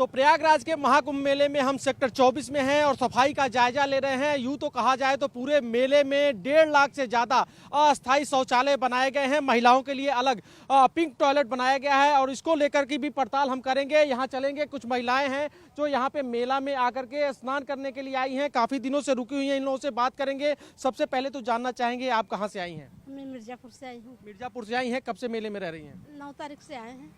तो प्रयागराज के महाकुंभ मेले में हम सेक्टर 24 में हैं और सफाई का जायजा ले रहे हैं। यूं तो कहा जाए तो पूरे मेले में 1.5 लाख से ज़्यादा अस्थायी शौचालय बनाए गए हैं। महिलाओं के लिए अलग पिंक टॉयलेट बनाया गया है और इसको लेकर की भी पड़ताल हम करेंगे। यहाँ चलेंगे, कुछ महिलाएं हैं जो यहाँ पे मेला में आकर के स्नान करने के लिए आई हैं, काफ़ी दिनों से रुकी हुई हैं। इन लोगों से बात करेंगे। सबसे पहले तो जानना चाहेंगे आप कहाँ से आई हैं? मैं मिर्जापुर से आई हूँ। मिर्जापुर से आई हैं। कब से मेले में रह रही हैं? 9 तारीख से आए हैं।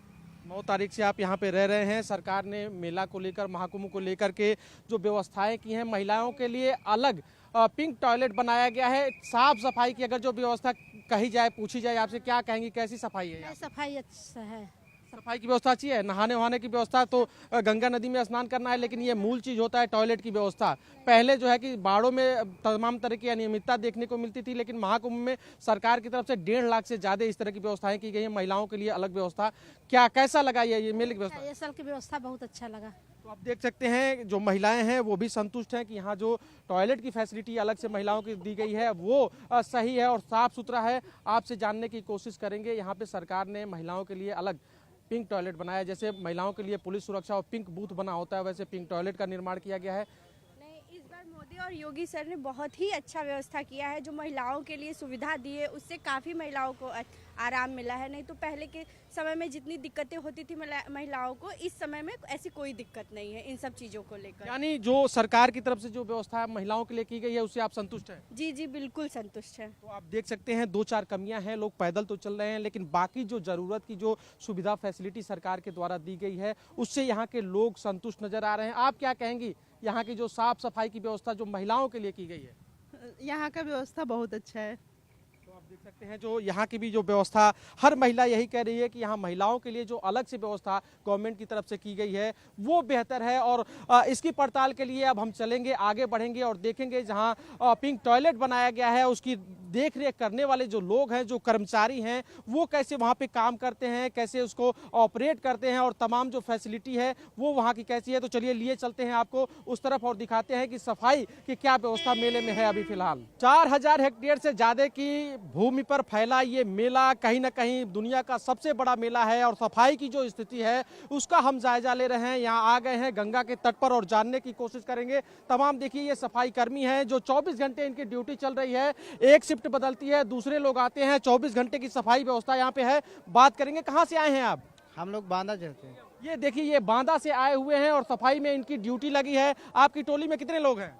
9 तारीख से आप यहाँ पे रह रहे हैं। सरकार ने मेला को लेकर, महाकुंभ को लेकर के जो व्यवस्थाएं की हैं, महिलाओं के लिए अलग पिंक टॉयलेट बनाया गया है। साफ सफाई की अगर जो व्यवस्था कही जाए, पूछी जाए आपसे, क्या कहेंगी, कैसी सफाई है यहाँ? सफाई अच्छा है। सफाई की व्यवस्था अच्छी है। नहाने वहाने की व्यवस्था तो गंगा नदी में स्नान करना है, लेकिन ये मूल चीज़ होता है टॉयलेट की व्यवस्था। पहले जो है कि बाड़ों में तमाम तरह की अनियमितता देखने को मिलती थी, लेकिन महाकुंभ में सरकार की तरफ से 1.5 लाख से ज़्यादा इस तरह की व्यवस्थाएं की गई हैं। महिलाओं के लिए अलग व्यवस्था, क्या कैसा लगा ये मेले की व्यवस्था? ये साल की व्यवस्था बहुत अच्छा लगा। तो आप देख सकते हैं जो महिलाएं हैं वो भी संतुष्ट हैं कि यहाँ जो टॉयलेट की फैसिलिटी अलग से महिलाओं की दी गई है वो सही है और साफ सुथरा है। आपसे जानने की कोशिश करेंगे। यहाँ पे सरकार ने महिलाओं के लिए अलग पिंक टॉयलेट बनाया, जैसे महिलाओं के लिए पुलिस सुरक्षा और पिंक बूथ बना होता है, वैसे पिंक टॉयलेट का निर्माण किया गया है। नहीं, इस बार मोदी और योगी सर ने बहुत ही अच्छा व्यवस्था किया है। जो महिलाओं के लिए सुविधा दी है उससे काफ़ी महिलाओं को आराम मिला है। नहीं तो पहले के समय में जितनी दिक्कतें होती थी महिलाओं को, इस समय में ऐसी कोई दिक्कत नहीं है इन सब चीज़ों को लेकर। यानी जो सरकार की तरफ से जो व्यवस्था महिलाओं के लिए की गई है उससे आप संतुष्ट हैं? जी जी बिल्कुल संतुष्ट है। तो आप देख सकते हैं 2-4 कमियां हैं। लोग पैदल तो चल रहे हैं, लेकिन बाकी जो जरूरत की जो सुविधा फैसिलिटी सरकार के द्वारा दी गई है उससे यहाँ के लोग संतुष्ट नजर आ रहे हैं। आप क्या कहेंगी, यहाँ की जो साफ सफाई की व्यवस्था जो महिलाओं के लिए की गई है? यहाँ का व्यवस्था बहुत अच्छा है। आप देख सकते हैं जो यहाँ की भी जो व्यवस्था, हर महिला यही कह रही है कि यहाँ महिलाओं के लिए जो अलग से व्यवस्था गवर्नमेंट की तरफ से की गई है वो बेहतर है। और इसकी पड़ताल के लिए अब हम चलेंगे, आगे बढ़ेंगे और देखेंगे जहाँ पिंक टॉयलेट बनाया गया है उसकी देख रेख करने वाले जो लोग हैं, जो कर्मचारी हैं, वो कैसे वहाँ पे काम करते हैं, कैसे उसको ऑपरेट करते हैं और तमाम जो फैसिलिटी है वो वहाँ की कैसी है। तो चलिए लिए चलते हैं आपको उस तरफ और दिखाते हैं कि सफाई की क्या व्यवस्था मेले में है। अभी फिलहाल 4000 हेक्टेयर से ज्यादा की भूमि पर फैला ये मेला कहीं ना कहीं दुनिया का सबसे बड़ा मेला है और सफाई की जो स्थिति है उसका हम जायजा ले रहे हैं। यहाँ आ गए हैं गंगा के तट पर और जानने की कोशिश करेंगे। तमाम देखिए ये सफाई कर्मी हैं जो 24 घंटे इनकी ड्यूटी चल रही है। एक शिफ्ट बदलती है, दूसरे लोग आते हैं, 24 घंटे की सफाई व्यवस्था यहाँ पे है। बात करेंगे, कहाँ से आए हैं आप? हम लोग बांदा चलते हैं। ये देखिए ये बांदा से आए हुए हैं और सफाई में इनकी ड्यूटी लगी है। आपकी टोली में कितने लोग हैं?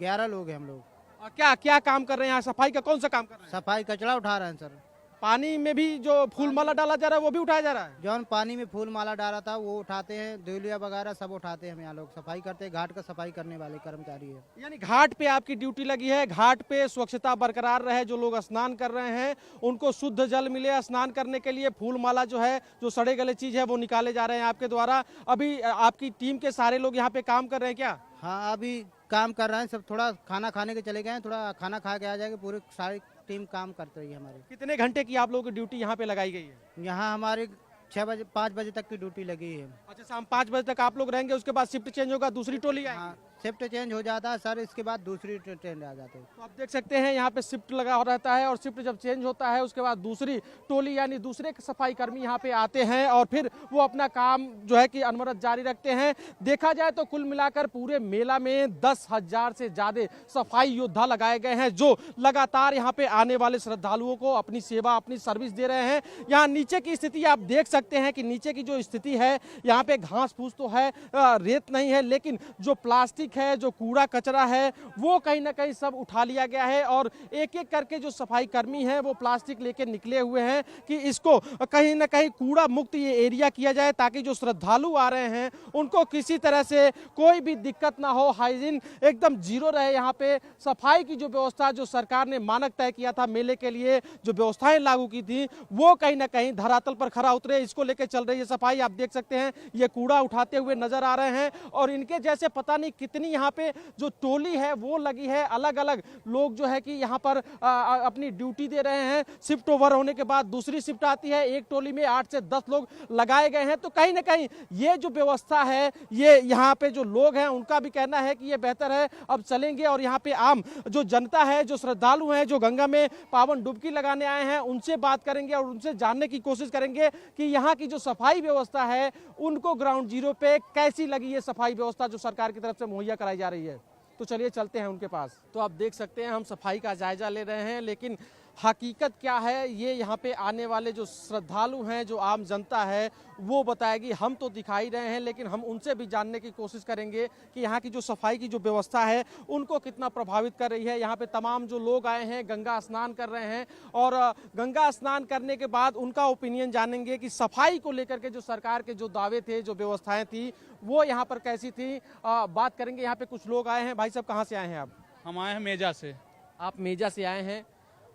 11 लोग हैं हम लोग। क्या क्या काम कर रहे हैं यहाँ? सफाई का कौन सा काम कर रहे हैं? सफाई कचरा उठा रहे हैं सर। पानी में भी जो फूल माला डाला जा रहा है वो भी उठाया जा रहा है? जौन पानी में फूल माला डाला था वो उठाते हैं, दौलिया वगैरह सब उठाते हैं। हम यहाँ लोग सफाई करते हैं, घाट का सफाई करने वाले कर्मचारी है। यानी घाट पे आपकी ड्यूटी लगी है। घाट पे स्वच्छता बरकरार रहे, जो लोग स्नान कर रहे हैं उनको शुद्ध जल मिले स्नान करने के लिए। फूल माला जो है, जो सड़े गले चीज है वो निकाले जा रहे हैं आपके द्वारा। अभी आपकी टीम के सारे लोग यहाँ पे काम कर रहे हैं क्या? हाँ अभी काम कर रहे हैं सब। थोड़ा खाना खाने के चले गए हैं, थोड़ा खाना खा के आ जाएंगे। पूरी सारी टीम काम करती रही है हमारी। कितने घंटे की आप लोगों की ड्यूटी यहाँ पे लगाई गई है? यहाँ हमारी 5 बजे तक की ड्यूटी लगी है। अच्छा, शाम 5 बजे तक आप लोग रहेंगे, उसके बाद शिफ्ट चेंज होगा, दूसरी टोली आएगी? हाँ शिफ्ट चेंज हो जाता है सर, इसके बाद दूसरी ट्रेन आ जाती है। तो आप देख सकते हैं यहाँ पे शिफ्ट लगा रहता है और शिफ्ट जब चेंज होता है उसके बाद दूसरी टोली यानी दूसरे सफाई कर्मी यहाँ पे आते हैं और फिर वो अपना काम जो है कि अनवरत जारी रखते हैं। देखा जाए तो कुल मिलाकर पूरे मेला में 10,000 से ज्यादा सफाई योद्धा लगाए गए हैं जो लगातार यहाँ पे आने वाले श्रद्धालुओं को अपनी सेवा, अपनी सर्विस दे रहे हैं। यहाँ नीचे की स्थिति आप देख सकते हैं कि नीचे की जो स्थिति है, यहाँ पे घास फूस तो है, रेत नहीं है, लेकिन जो प्लास्टिक है, जो कूड़ा कचरा है वो कहीं ना कहीं सब उठा लिया गया है और एक एक करके जो सफाई कर्मी हैं वो प्लास्टिक लेके निकले हुए हैं कि इसको कहीं ना कहीं कूड़ा मुक्त ये एरिया किया जाए ताकि जो श्रद्धालु आ रहे हैं उनको किसी तरह से कोई भी दिक्कत ना हो, हाइजीन एकदम जीरो रहे। यहाँ पे सफाई की जो व्यवस्था जो सरकार ने मानक तय किया था मेले के लिए, जो व्यवस्थाएं लागू की थी वो कहीं ना कहीं धरातल पर खरा उतरे, इसको लेकर चल रही है सफाई। आप देख सकते हैं ये कूड़ा उठाते हुए नजर आ रहे हैं और इनके जैसे पता नहीं कितने कितनी यहाँ पे जो टोली है वो लगी है, अलग अलग लोग जो है कि यहाँ पर अपनी ड्यूटी दे रहे हैं। शिफ्ट ओवर होने के बाद दूसरी शिफ्ट आती है, एक टोली में 8 से 10 लोग लगाए गए हैं। तो कहीं ना कहीं ये जो व्यवस्था है, ये यहाँ पे जो लोग हैं उनका भी कहना है कि ये बेहतर है। अब चलेंगे और यहाँ पे आम जो जनता है, जो श्रद्धालु हैं, जो गंगा में पावन डुबकी लगाने आए हैं, उनसे बात करेंगे और उनसे जानने की कोशिश करेंगे कि यहाँ की जो सफाई व्यवस्था है उनको ग्राउंड जीरो पे कैसी लगी ये सफाई व्यवस्था जो सरकार की तरफ से मुहैया कराई जा रही है। तो चलिए चलते हैं उनके पास। तो आप देख सकते हैं हम सफाई का जायजा ले रहे हैं, लेकिन हकीकत क्या है ये यहाँ पे आने वाले जो श्रद्धालु हैं, जो आम जनता है वो बताएगी। हम तो दिखाई रहे हैं, लेकिन हम उनसे भी जानने की कोशिश करेंगे कि यहाँ की जो सफाई की जो व्यवस्था है उनको कितना प्रभावित कर रही है। यहाँ पे तमाम जो लोग आए हैं गंगा स्नान कर रहे हैं और गंगा स्नान करने के बाद उनका ओपिनियन जानेंगे कि सफाई को लेकर के जो सरकार के जो दावे थे, जो व्यवस्थाएं थी वो यहाँ पर कैसी थी। बात करेंगे। यहाँ पे कुछ लोग आए हैं। भाई साहब कहाँ से आए हैं आप? हम आए हैं मेजा से। आप मेजा से आए हैं,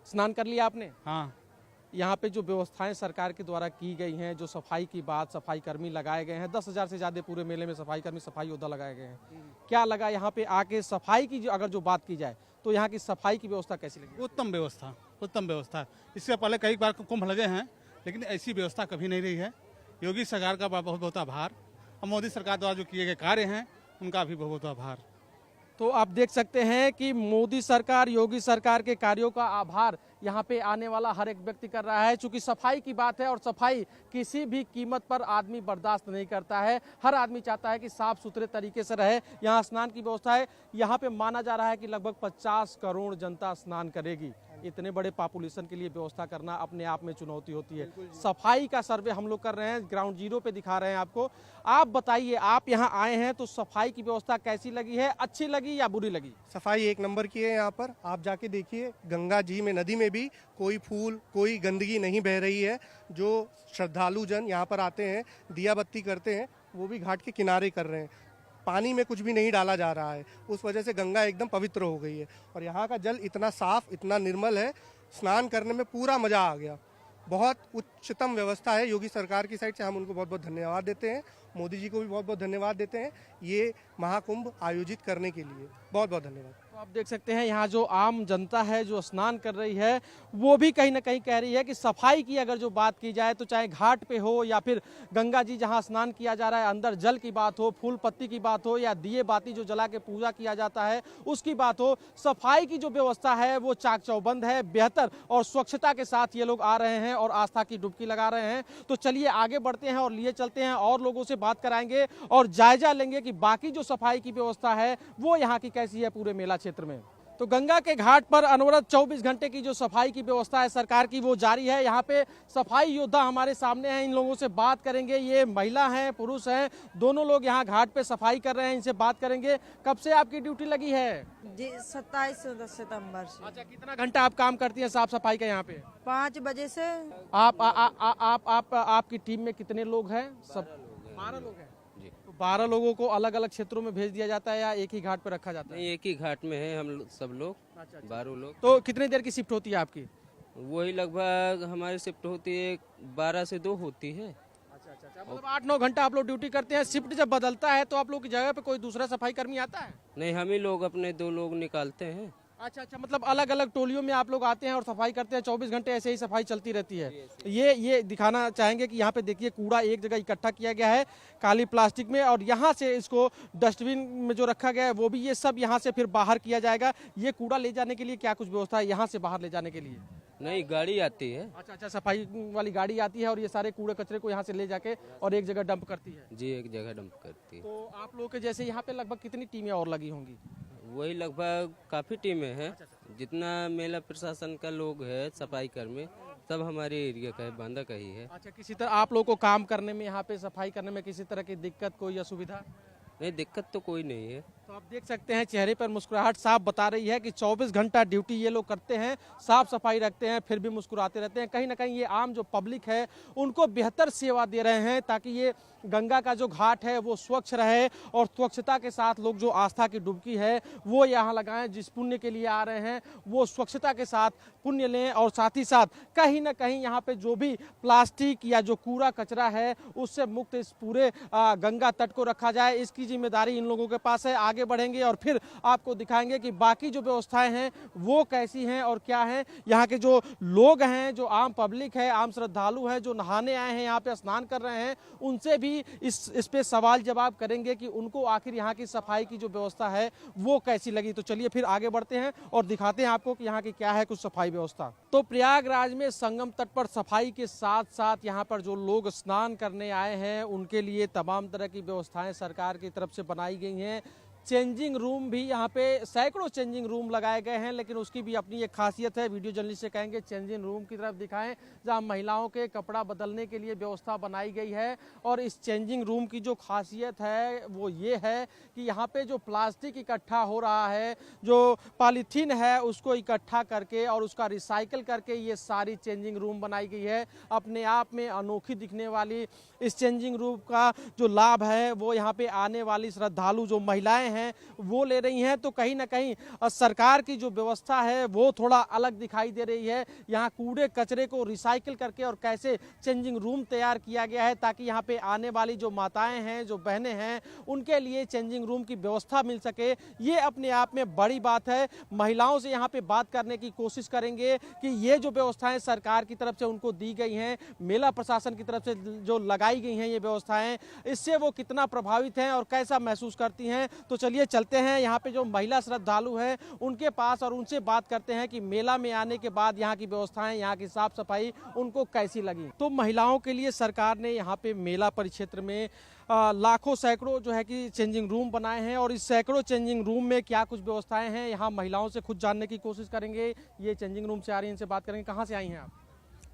स्नान कर लिया आपने? हाँ। यहाँ पे जो व्यवस्थाएं सरकार के द्वारा की गई हैं, जो सफाई की बात, सफाई कर्मी लगाए गए हैं, 10,000 से ज़्यादा पूरे मेले में सफाई कर्मी, सफाई योद्धा लगाए गए हैं, क्या लगा यहाँ पे आके सफाई की? अगर जो बात की जाए तो यहाँ की सफाई की व्यवस्था कैसी लगी? उत्तम व्यवस्था, उत्तम व्यवस्था। इससे पहले कई बार कुंभ लगे हैं, लेकिन ऐसी व्यवस्था कभी नहीं रही है। योगी सरकार का बहुत बहुत आभार और मोदी सरकार द्वारा जो किए गए कार्य हैं उनका भी बहुत बहुत आभार। तो आप देख सकते हैं कि मोदी सरकार, योगी सरकार के कार्यों का आभार यहाँ पे आने वाला हर एक व्यक्ति कर रहा है। चूंकि सफाई की बात है और सफाई किसी भी कीमत पर आदमी बर्दाश्त नहीं करता है। हर आदमी चाहता है कि साफ सुथरे तरीके से रहे। यहाँ स्नान की व्यवस्था है। यहाँ पे माना जा रहा है कि लगभग 50 करोड़ जनता स्नान करेगी। इतने बड़े पॉपुलेशन के लिए व्यवस्था करना अपने आप में चुनौती होती है। सफाई का सर्वे हम लोग कर रहे हैं, ग्राउंड जीरो पे दिखा रहे हैं आपको। आप बताइए, आप यहाँ आए हैं तो सफाई की व्यवस्था कैसी लगी है? अच्छी लगी या बुरी लगी? सफाई एक नंबर की है। यहाँ पर आप जाके देखिए, गंगा जी में, नदी में भी कोई फूल, कोई गंदगी नहीं बह रही है। जो श्रद्धालु जन यहाँ पर आते हैं, दिया बत्ती करते हैं, वो भी घाट के किनारे कर रहे हैं। पानी में कुछ भी नहीं डाला जा रहा है। उस वजह से गंगा एकदम पवित्र हो गई है और यहाँ का जल इतना साफ, इतना निर्मल है, स्नान करने में पूरा मजा आ गया। बहुत उच्चतम व्यवस्था है योगी सरकार की साइड से। हम उनको बहुत बहुत धन्यवाद देते हैं। मोदी जी को भी बहुत बहुत धन्यवाद देते हैं ये महाकुंभ आयोजित करने के लिए। बहुत बहुत धन्यवाद। तो आप देख सकते हैं यहाँ जो आम जनता है जो स्नान कर रही है वो भी कहीं ना कहीं कह रही है कि सफाई की अगर जो बात की जाए तो चाहे घाट पे हो या फिर गंगा जी जहाँ स्नान किया जा रहा है, अंदर जल की बात हो, फूल पत्ती की बात हो या दिए बाती जो जला के पूजा किया जाता है उसकी बात हो, सफाई की जो व्यवस्था है वो चाक चौबंद है, बेहतर और स्वच्छता के साथ ये लोग आ रहे हैं और आस्था की डुबकी लगा रहे हैं। तो चलिए आगे बढ़ते हैं और लिए चलते हैं और लोगों से बात कराएंगे और जायजा लेंगे कि बाकी जो सफाई की व्यवस्था है वो यहाँ की कैसी है पूरे मेला क्षेत्र में। तो गंगा के घाट पर अनवरत 24 घंटे की जो सफाई की व्यवस्था है सरकार की वो जारी है। यहाँ पे सफाई योद्धा हमारे सामने हैं, इन लोगों से बात करेंगे। ये महिला हैं, पुरुष हैं, दोनों लोग यहाँ घाट पे सफाई कर रहे हैं, इनसे बात करेंगे। कब से आपकी ड्यूटी लगी है? जी 27 सितंबर से। अच्छा, कितना घंटा आप काम करती हैं साफ सफाई का यहाँ पे? 5 बजे से। आपकी टीम में कितने लोग हैं? सब 12 लोग हैं। 12 लोगों को अलग अलग क्षेत्रों में भेज दिया जाता है या एक ही घाट पर रखा जाता है? नहीं, एक ही घाट में है हम सब लोग। 12 लोग। तो कितनी देर की शिफ्ट होती है आपकी? वही लगभग हमारी शिफ्ट होती है 12 से 2 होती है। अच्छा, मतलब 8-9 घंटा आप लोग ड्यूटी करते हैं। शिफ्ट जब बदलता है तो आप लोग की जगह पे कोई दूसरा सफाई कर्मी आता है? नहीं, हम ही लोग अपने 2 लोग निकालते हैं। अच्छा, मतलब अलग अलग टोलियों में आप लोग आते हैं और सफाई करते हैं। 24 घंटे ऐसे ही सफाई चलती रहती है। ये दिखाना चाहेंगे कि यहाँ पे देखिए कूड़ा एक जगह इकट्ठा किया गया है काली प्लास्टिक में और यहाँ से इसको डस्टबिन में जो रखा गया है वो भी, ये सब यहाँ से फिर बाहर किया जाएगा। ये कूड़ा ले जाने के लिए क्या कुछ व्यवस्था है यहाँ से बाहर ले जाने के लिए? नहीं, गाड़ी आती है। अच्छा, सफाई वाली गाड़ी आती है और ये सारे कूड़े कचरे को यहाँ से ले जाके और एक जगह डंप करती है? जी, एक जगह डंप करती है। तो आप लोग के जैसे यहाँ पे लगभग कितनी टीमें और लगी होंगी? वही लगभग काफी टीमें हैं। जितना मेला प्रशासन का लोग है, सफाई कर्मी, सब हमारे एरिया का है, बांदा का ही है। अच्छा, किसी तरह आप लोग को काम करने में, यहाँ पे सफाई करने में किसी तरह की दिक्कत कोई असुविधा? नहीं, दिक्कत तो कोई नहीं है। तो आप देख सकते हैं चेहरे पर मुस्कुराहट साफ बता रही है कि 24 घंटा ड्यूटी ये लोग करते हैं, साफ सफाई रखते हैं, फिर भी मुस्कुराते रहते हैं। कहीं ना कहीं ये आम जो पब्लिक है उनको बेहतर सेवा दे रहे हैं ताकि ये गंगा का जो घाट है वो स्वच्छ रहे और स्वच्छता के साथ लोग जो आस्था की डुबकी है वो यहाँ लगाएं। जिस पुण्य के लिए आ रहे हैं वो स्वच्छता के साथ पुण्य लें और साथ ही साथ कहीं ना कहीं यहाँ पे जो भी प्लास्टिक या जो कूड़ा कचरा है उससे मुक्त इस पूरे गंगा तट को रखा जाए। इसकी जिम्मेदारी इन लोगों के पास है। आगे बढ़ेंगे और फिर आपको दिखाएंगे कि बाकी जो व्यवस्थाएं हैं वो कैसी हैं और क्या हैं। यहाँ के जो लोग हैं, जो आम पब्लिक है, आम श्रद्धालु हैं जो नहाने आए हैं, यहाँ पे स्नान कर रहे हैं, उनसे भी इस पे सवाल जवाब करेंगे कि उनको आखिर यहाँ की सफाई की जो व्यवस्था है वो कैसी लगी। तो चलिए फिर आगे बढ़ते हैं और दिखाते हैं आपको कि यहाँ की क्या है कुछ सफाई व्यवस्था। तो प्रयागराज में संगम तट पर सफाई के साथ साथ यहाँ पर जो लोग स्नान करने आए हैं उनके लिए तमाम तरह की व्यवस्थाएं सरकार की तरफ से बनाई गई हैं। चेंजिंग रूम भी यहाँ पे सैकड़ों चेंजिंग रूम लगाए गए हैं, लेकिन उसकी भी अपनी एक खासियत है। वीडियो जर्नलिस्ट से कहेंगे चेंजिंग रूम की तरफ दिखाएं जहाँ महिलाओं के कपड़ा बदलने के लिए व्यवस्था बनाई गई है। और इस चेंजिंग रूम की जो खासियत है वो ये है कि यहाँ पे जो प्लास्टिक इकट्ठा हो रहा है, जो पॉलीथीन है उसको इकट्ठा करके और उसका रिसाइकिल करके ये सारी चेंजिंग रूम बनाई गई है। अपने आप में अनोखी दिखने वाली इस चेंजिंग रूम का जो लाभ है वो यहाँ पे आने वाली श्रद्धालु जो महिलाएं हैं वो ले रही हैं। तो कहीं ना कहीं सरकार की जो व्यवस्था है वो थोड़ा अलग दिखाई दे रही है। यहाँ कूड़े कचरे को रिसाइकिल करके और कैसे चेंजिंग रूम तैयार किया गया है ताकि यहाँ पे आने वाली जो माताएं हैं, जो बहनें हैं, उनके लिए चेंजिंग रूम की व्यवस्था मिल सके। ये अपने आप में बड़ी बात है। महिलाओं से यहाँ पे बात करने की कोशिश करेंगे कि ये जो व्यवस्थाएं सरकार की तरफ से उनको दी गई हैं, मेला प्रशासन की तरफ से जो लगाई गई हैं ये व्यवस्थाएं, इससे वो कितना प्रभावित हैं और कैसा महसूस करती हैं। तो चलिए चलते हैं यहाँ पे जो महिला श्रद्धालु हैं उनके पास और उनसे बात करते हैं कि मेला में आने के बाद यहाँ की व्यवस्थाएं, यहाँ की साफ सफाई उनको कैसी लगी। तो महिलाओं के लिए सरकार ने यहाँ पे मेला परिक्षेत्र में लाखों सैकड़ों जो है कि चेंजिंग रूम बनाए हैं और इस सैकड़ों चेंजिंग रूम में क्या कुछ व्यवस्थाएं हैं यहाँ महिलाओं से खुद जानने की कोशिश करेंगे। ये चेंजिंग रूम से आ रही हैं, इनसे बात करेंगे। कहाँ से आई हैं आप?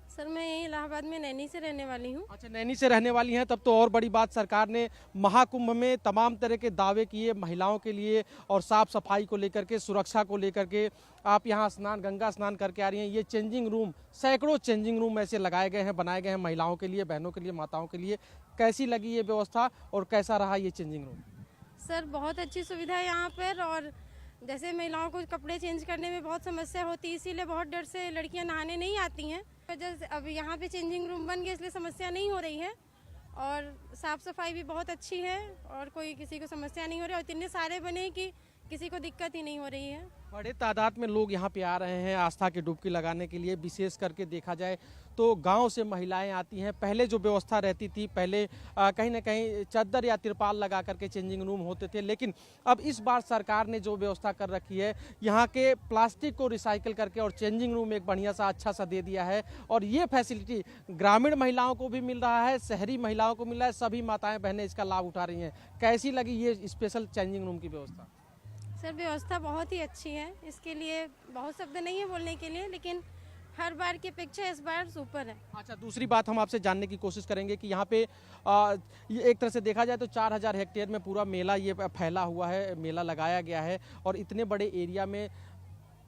सर मैं यही इलाहाबाद में नैनी से रहने वाली हूँ। अच्छा, नैनी से रहने वाली हैं। तब तो और बड़ी बात, सरकार ने महाकुंभ में तमाम तरह के दावे किए महिलाओं के लिए और साफ सफाई को लेकर के, सुरक्षा को लेकर के। आप यहाँ गंगा स्नान करके आ रही हैं। ये चेंजिंग रूम, सैकड़ों चेंजिंग रूम ऐसे लगाए गए हैं, बनाए गए हैं महिलाओं के लिए, बहनों के लिए, माताओं के लिए। कैसी लगी ये व्यवस्था और कैसा रहा ये चेंजिंग रूम? सर बहुत अच्छी सुविधा है यहाँ पर। और जैसे महिलाओं को कपड़े चेंज करने में बहुत समस्या होती है, इसीलिए बहुत डर से लड़कियाँ नहाने नहीं आती हैं। वजह से अब यहाँ पे चेंजिंग रूम बन गए इसलिए समस्या नहीं हो रही है और साफ़ सफाई भी बहुत अच्छी है और कोई किसी को समस्या नहीं हो रही और इतने सारे बने कि किसी को दिक्कत ही नहीं हो रही है। बड़े तादाद में लोग यहाँ पे आ रहे हैं आस्था की डुबकी लगाने के लिए। विशेष करके देखा जाए तो गांव से महिलाएं आती हैं। पहले जो व्यवस्था रहती थी, पहले कहीं ना कहीं चद्दर या तिरपाल लगा करके चेंजिंग रूम होते थे, लेकिन अब इस बार सरकार ने जो व्यवस्था कर रखी है, यहाँ के प्लास्टिक को रिसाइकिल करके और चेंजिंग रूम एक बढ़िया सा अच्छा सा दे दिया है। और ये फैसिलिटी ग्रामीण महिलाओं को भी मिल रहा है, शहरी महिलाओं को मिल रहा है। सभी माताएं बहनें इसका लाभ उठा रही हैं। कैसी लगी ये स्पेशल चेंजिंग रूम की व्यवस्था? सर व्यवस्था बहुत ही अच्छी है। इसके लिए बहुत शब्द नहीं है बोलने के लिए, लेकिन हर बार की अपेक्षा इस बार सुपर है। अच्छा, दूसरी बात हम आपसे जानने की कोशिश करेंगे कि यहाँ पे ये एक तरह से देखा जाए तो 4000 हेक्टेयर में पूरा मेला ये फैला हुआ है, मेला लगाया गया है और इतने बड़े एरिया में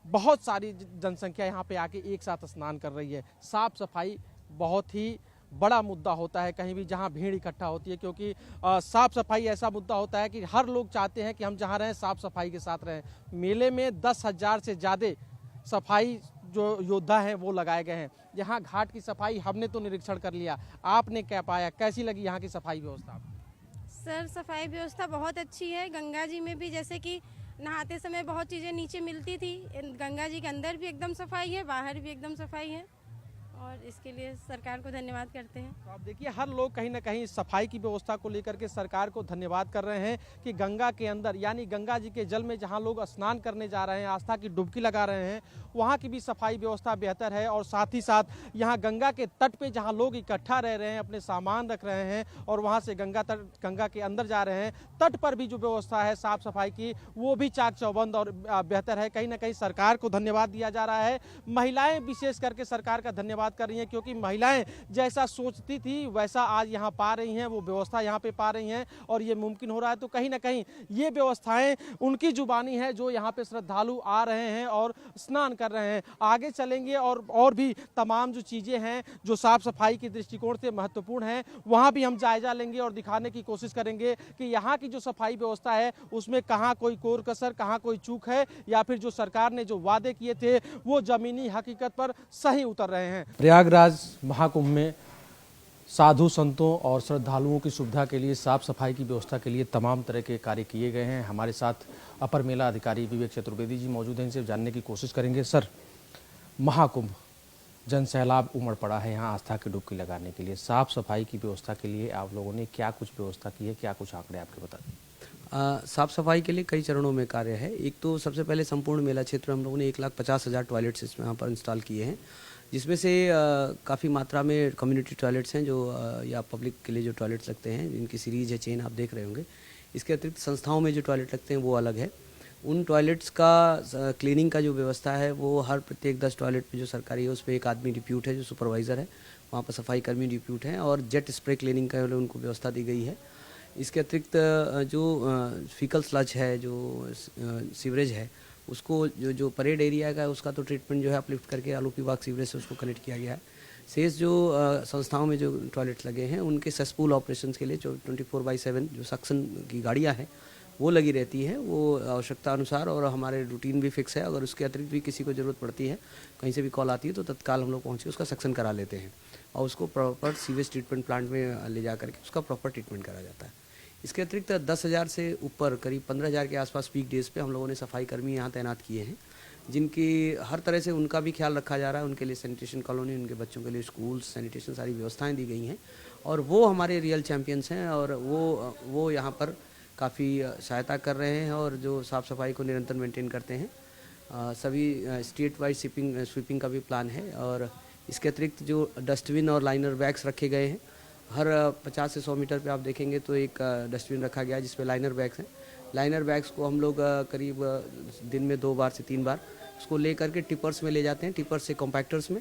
बहुत सारी जनसंख्या यहाँ पे आके एक साथ स्नान कर रही है। साफ सफाई बहुत ही बड़ा मुद्दा होता है कहीं भी जहाँ भीड़ इकट्ठा होती है, क्योंकि साफ सफाई ऐसा मुद्दा होता है कि हर लोग चाहते हैं कि हम जहाँ रहें साफ सफाई के साथ रहें। मेले में 10,000 से ज़्यादा सफाई जो योद्धा हैं वो लगाए गए हैं। यहाँ घाट की सफाई हमने तो निरीक्षण कर लिया, आपने क्या पाया, कैसी लगी यहाँ की सफाई व्यवस्था? सर सफाई व्यवस्था बहुत अच्छी है। गंगा जी में भी जैसे कि नहाते समय बहुत चीज़ें नीचे मिलती थी, गंगा जी के अंदर भी एकदम सफाई है, बाहर भी एकदम सफाई है और इसके लिए सरकार को धन्यवाद करते हैं। तो आप देखिए हर लोग कहीं ना कहीं सफाई की व्यवस्था को लेकर के सरकार को धन्यवाद कर रहे हैं कि गंगा के अंदर यानी गंगा जी के जल में जहां लोग स्नान करने जा रहे हैं, आस्था की डुबकी लगा रहे हैं, वहां की भी सफाई व्यवस्था बेहतर है। और साथ ही साथ यहाँ गंगा के तट पे जहां लोग इकट्ठा रह रहे हैं, अपने सामान रख रहे हैं और वहाँ से गंगा के अंदर जा रहे हैं, तट पर भी जो व्यवस्था है साफ सफाई की वो भी चाक चौबंद और बेहतर है। कहीं ना कहीं सरकार को धन्यवाद दिया जा रहा है। महिलाएं विशेष करके सरकार का धन्यवाद बात कर रही हैं, क्योंकि महिलाएं जैसा सोचती थी वैसा आज यहाँ पा रही हैं, वो व्यवस्था यहाँ पे पा रही हैं और ये मुमकिन हो रहा है। तो कहीं ना कहीं ये व्यवस्थाएं उनकी जुबानी है जो यहाँ पे श्रद्धालु आ रहे हैं और स्नान कर रहे हैं। आगे चलेंगे और भी तमाम जो चीज़ें हैं जो साफ सफाई के दृष्टिकोण से महत्वपूर्ण हैं वहाँ भी हम जायजा लेंगे और दिखाने की कोशिश करेंगे कि यहाँ की जो सफाई व्यवस्था है उसमें कहाँ कोई कोर कसर, कहाँ कोई चूक है, या फिर जो सरकार ने जो वादे किए थे वो जमीनी हकीकत पर सही उतर रहे हैं। प्रयागराज महाकुंभ में साधु संतों और श्रद्धालुओं की सुविधा के लिए, साफ सफाई की व्यवस्था के लिए तमाम तरह के कार्य किए गए हैं। हमारे साथ अपर मेला अधिकारी विवेक चतुर्वेदी जी मौजूद हैं, इनसे जानने की कोशिश करेंगे। सर, महाकुंभ जन सैलाब उमड़ पड़ा है यहाँ आस्था की डुबकी लगाने के लिए, साफ सफाई की व्यवस्था के लिए आप लोगों ने क्या कुछ व्यवस्था की है, क्या कुछ आंकड़े आपके बता दें? साफ सफाई के लिए कई चरणों में कार्य है। एक तो सबसे पहले संपूर्ण मेला क्षेत्र हम लोगों ने 1,50,000 टॉयलेट्स इसमें यहाँ पर इंस्टॉल किए हैं, जिसमें से काफ़ी मात्रा में कम्युनिटी टॉयलेट्स हैं जो या पब्लिक के लिए जो टॉयलेट्स लगते हैं, जिनकी सीरीज है, चेन आप देख रहे होंगे। इसके अतिरिक्त संस्थाओं में जो टॉयलेट लगते हैं वो अलग है। उन टॉयलेट्स का क्लीनिंग का जो व्यवस्था है वो हर प्रत्येक 10 टॉयलेट पे जो सरकारी है उस पर एक आदमी डिप्यूट है जो सुपरवाइज़र है, वहाँ पर सफाई कर्मी डिप्यूट हैं और जेट स्प्रे क्लीनिंग का उनको व्यवस्था दी गई है। इसके अतिरिक्त जो फीकल स्लज है, जो सीवरेज है, उसको जो परेड एरिया का है उसका तो ट्रीटमेंट जो है अपलिफ्ट करके आलोक विभाग सीवरेज से उसको कनेक्ट किया गया है। शेष जो संस्थाओं में जो टॉयलेट्स लगे हैं उनके सेसपूल ऑपरेशन के लिए 24/7 जो सक्शन की गाड़ियाँ हैं वो लगी रहती है, वो आवश्यकता अनुसार, और हमारे रूटीन भी फिक्स है। अगर उसके अतिरिक्त भी किसी को ज़रूरत पड़ती है, कहीं से भी कॉल आती है तो तत्काल हम लोग पहुँच के उसका सक्शन करा लेते हैं और उसको प्रॉपर सीवेज ट्रीटमेंट प्लांट में ले जा करके उसका प्रॉपर ट्रीटमेंट करा जाता है। इसके अतिरिक्त 10,000 से ऊपर करीब 15,000 के आसपास पीक डेज पे हम लोगों ने सफाई कर्मी यहाँ तैनात किए हैं, जिनकी हर तरह से उनका भी ख्याल रखा जा रहा है। उनके लिए सैनिटेशन कॉलोनी, उनके बच्चों के लिए स्कूल, सैनिटेशन सारी व्यवस्थाएँ दी गई हैं और वो हमारे रियल चैम्पियंस हैं और वो यहाँ पर काफ़ी सहायता कर रहे हैं और जो साफ़ सफाई को निरंतर मेंटेन करते हैं। सभी स्टेट वाइज स्वीपिंग का भी प्लान है और इसके अतिरिक्त जो डस्टबिन और लाइनर बैग्स रखे गए हैं, हर 50 से 100 मीटर पे आप देखेंगे तो एक डस्टबिन रखा गया है जिसपे लाइनर बैग्स हैं। लाइनर बैग्स को हम लोग करीब दिन में 2 बार से 3 बार उसको ले करके टिपर्स में ले जाते हैं, टिपर्स से कॉम्पैक्टर्स में,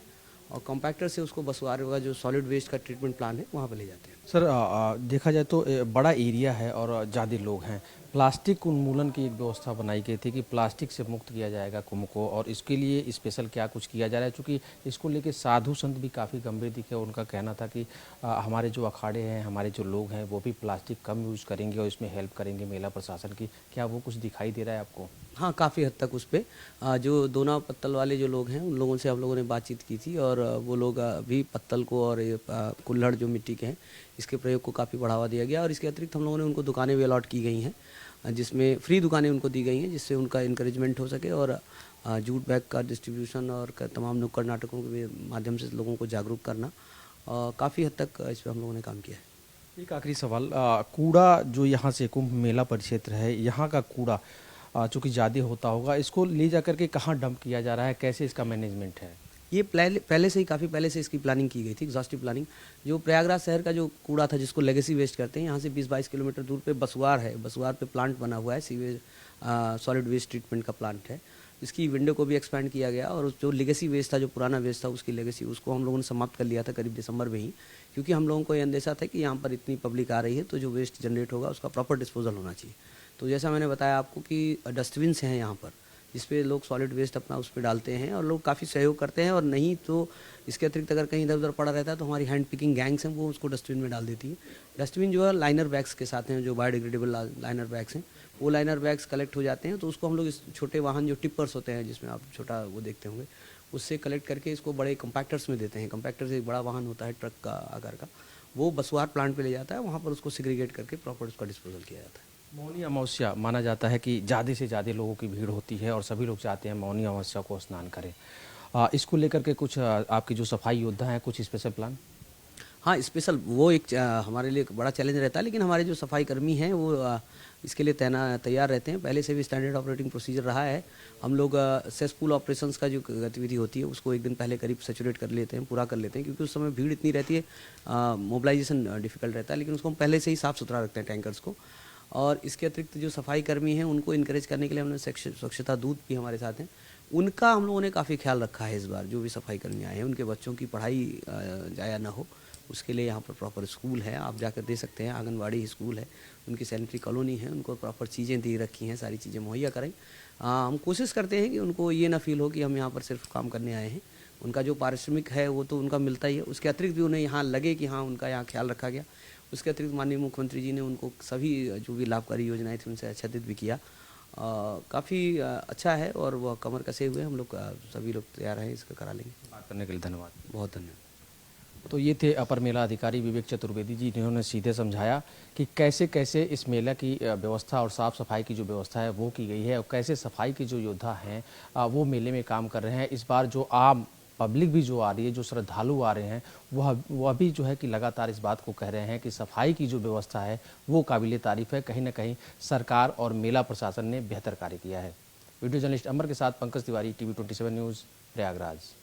और कॉम्पैक्टर से उसको बसवार का जो सॉलिड वेस्ट का ट्रीटमेंट प्लान है वहाँ पर ले जाते हैं। सर, देखा जाए तो बड़ा एरिया है और ज़्यादा लोग हैं, प्लास्टिक उन्मूलन की एक व्यवस्था बनाई गई थी कि प्लास्टिक से मुक्त किया जाएगा कुंभ को, और इसके लिए स्पेशल क्या कुछ किया जा रहा है? क्योंकि इसको लेके साधु संत भी काफ़ी गंभीर दिखे, उनका कहना था कि हमारे जो अखाड़े हैं, हमारे जो लोग हैं वो भी प्लास्टिक कम यूज़ करेंगे और इसमें हेल्प करेंगे मेला प्रशासन की। क्या वो कुछ दिखाई दे रहा है आपको? हाँ, काफ़ी हद तक उस पर जो दोना पत्तल वाले जो लोग हैं उन लोगों से हम लोगों ने बातचीत की थी और वो लोग भी पत्तल को और कुल्हड़ जो मिट्टी के हैं इसके प्रयोग को काफ़ी बढ़ावा दिया गया। और इसके अतिरिक्त हम लोगों ने उनको दुकानें भी अलॉट की गई हैं, जिसमें फ्री दुकानें उनको दी गई हैं जिससे उनका इंकरेजमेंट हो सके और जूट बैग का डिस्ट्रीब्यूशन और तमाम नुक्कड़ नाटकों के माध्यम से लोगों को जागरूक करना, काफ़ी हद तक इस पर हम लोगों ने काम किया है। एक आखिरी सवाल, कूड़ा जो यहाँ से कुंभ मेला परिक्षेत्र है, यहाँ का कूड़ा चूँकि ज़्यादा होता होगा, इसको ले जा करके कहाँ डंप किया जा रहा है, कैसे इसका मैनेजमेंट है? ये पहले से ही काफ़ी पहले से इसकी प्लानिंग की गई थी, एग्जॉस्टिव प्लानिंग। जो प्रयागराज शहर का जो कूड़ा था जिसको लेगेसी वेस्ट करते हैं, यहाँ से 20-22 किलोमीटर दूर पे बसवार है, बसवार पे प्लांट बना हुआ है, सीवेज सॉलिड वेस्ट ट्रीटमेंट का प्लांट है। इसकी विंडो को भी एक्सपेंड किया गया और जो लेगेसी वेस्ट था, जो पुराना वेस्ट था, उसकी लेगेसी उसको हम लोगों ने समाप्त कर लिया था करीब दिसंबर में ही, क्योंकि हम लोगों को ये अंदेशा था कि यहाँ पर इतनी पब्लिक आ रही है तो जो वेस्ट जनरेट होगा उसका प्रॉपर डिस्पोजल होना चाहिए। तो जैसा मैंने बताया आपको कि डस्टबिन हैं यहाँ पर जिस पे लोग सॉलिड वेस्ट अपना उस पर डालते हैं और लोग काफ़ी सहयोग करते हैं, और नहीं तो इसके अतिरिक्त अगर कहीं इधर उधर पड़ा रहता है तो हमारी हैंड पिकिंग गैंग्स हैं वो उसको डस्टबिन में डाल देती है। डस्टबिन जो है लाइनर बैग्स के साथ हैं, जो बायोडिग्रेडेबल लाइनर बैग्स हैं, वो लाइनर बैग्स कलेक्ट हो जाते हैं तो उसको हम लोग इस छोटे वाहन जो टिपर्स होते हैं जिसमें आप छोटा वो देखते होंगे, उससे कलेक्ट करके इसको बड़े कंपैक्टर्स में देते हैं। कंपैक्टर से एक बड़ा वाहन होता है ट्रक का आकार का, वो बसवार प्लांट पे ले जाता है, वहाँ पर उसको सेग्रीगेट करके प्रॉपर उसका डिस्पोजल किया जाता है। मौनी अमावस्या माना जाता है कि ज़्यादा से ज़्यादा लोगों की भीड़ होती है और सभी लोग चाहते हैं मौनी अमावस्या को स्नान करें। इसको लेकर के कुछ आपके जो सफाई योद्धा हैं, कुछ स्पेशल प्लान? हाँ, स्पेशल वो एक हमारे लिए बड़ा चैलेंज रहता है, लेकिन हमारे जो सफाई कर्मी हैं वो इसके लिए तैयार रहते हैं। पहले से भी स्टैंडर्ड ऑपरेटिंग प्रोसीजर रहा है। हम लोग सेसपूल ऑपरेशंस का जो गतिविधि होती है उसको एक दिन पहले करीब सैचुरेट कर लेते हैं, पूरा कर लेते हैं, क्योंकि उस समय भीड़ इतनी रहती है, मोबिलाइजेशन डिफिकल्ट रहता है, लेकिन उसको हम पहले से ही साफ़ सुथरा रखते हैं टैंकर्स को। और इसके अतिरिक्त जो सफाई कर्मी हैं उनको इनकरेज करने के लिए हमने स्वच्छता दूत भी हमारे साथ हैं, उनका हम लोगों ने काफ़ी ख्याल रखा है इस बार। जो भी सफाई कर्मी आए हैं उनके बच्चों की पढ़ाई जाया ना हो, उसके लिए यहाँ पर प्रॉपर स्कूल है, आप जाकर दे सकते हैं। आंगनवाड़ी स्कूल है, उनकी सैनिटरी कॉलोनी है, उनको प्रॉपर चीज़ें दे रखी हैं, सारी चीज़ें मुहैया करें। हम कोशिश करते हैं कि उनको ये ना फील हो कि हम यहाँ पर सिर्फ काम करने आए हैं। उनका जो पारिश्रमिक है वो तो उनका मिलता ही है, उसके अतिरिक्त भी उन्हें यहाँ लगे कि हाँ उनका यहाँ ख्याल रखा गया। उसके अतिरिक्त माननीय मुख्यमंत्री जी ने उनको सभी जो भी लाभकारी योजनाएं थी उनसे आच्छादित भी किया। काफ़ी अच्छा है और वह कमर कसे हुए हम लोग सभी लोग तैयार हैं, इसका करा लेंगे। बात करने के लिए धन्यवाद। बहुत धन्यवाद। तो ये थे अपर मेला अधिकारी विवेक चतुर्वेदी जी, जिन्होंने सीधे समझाया कि कैसे कैसे इस मेला की व्यवस्था और साफ सफाई की जो व्यवस्था है वो की गई है और कैसे सफाई के जो योद्धा हैं वो मेले में काम कर रहे हैं। इस बार जो आम पब्लिक भी जो आ रही है, जो श्रद्धालु आ रहे हैं, वह भी जो है कि लगातार इस बात को कह रहे हैं कि सफाई की जो व्यवस्था है वो काबिले तारीफ है। कहीं ना कहीं सरकार और मेला प्रशासन ने बेहतर कार्य किया है। वीडियो जर्नलिस्ट अमर के साथ पंकज तिवारी, TV 27 न्यूज़, प्रयागराज।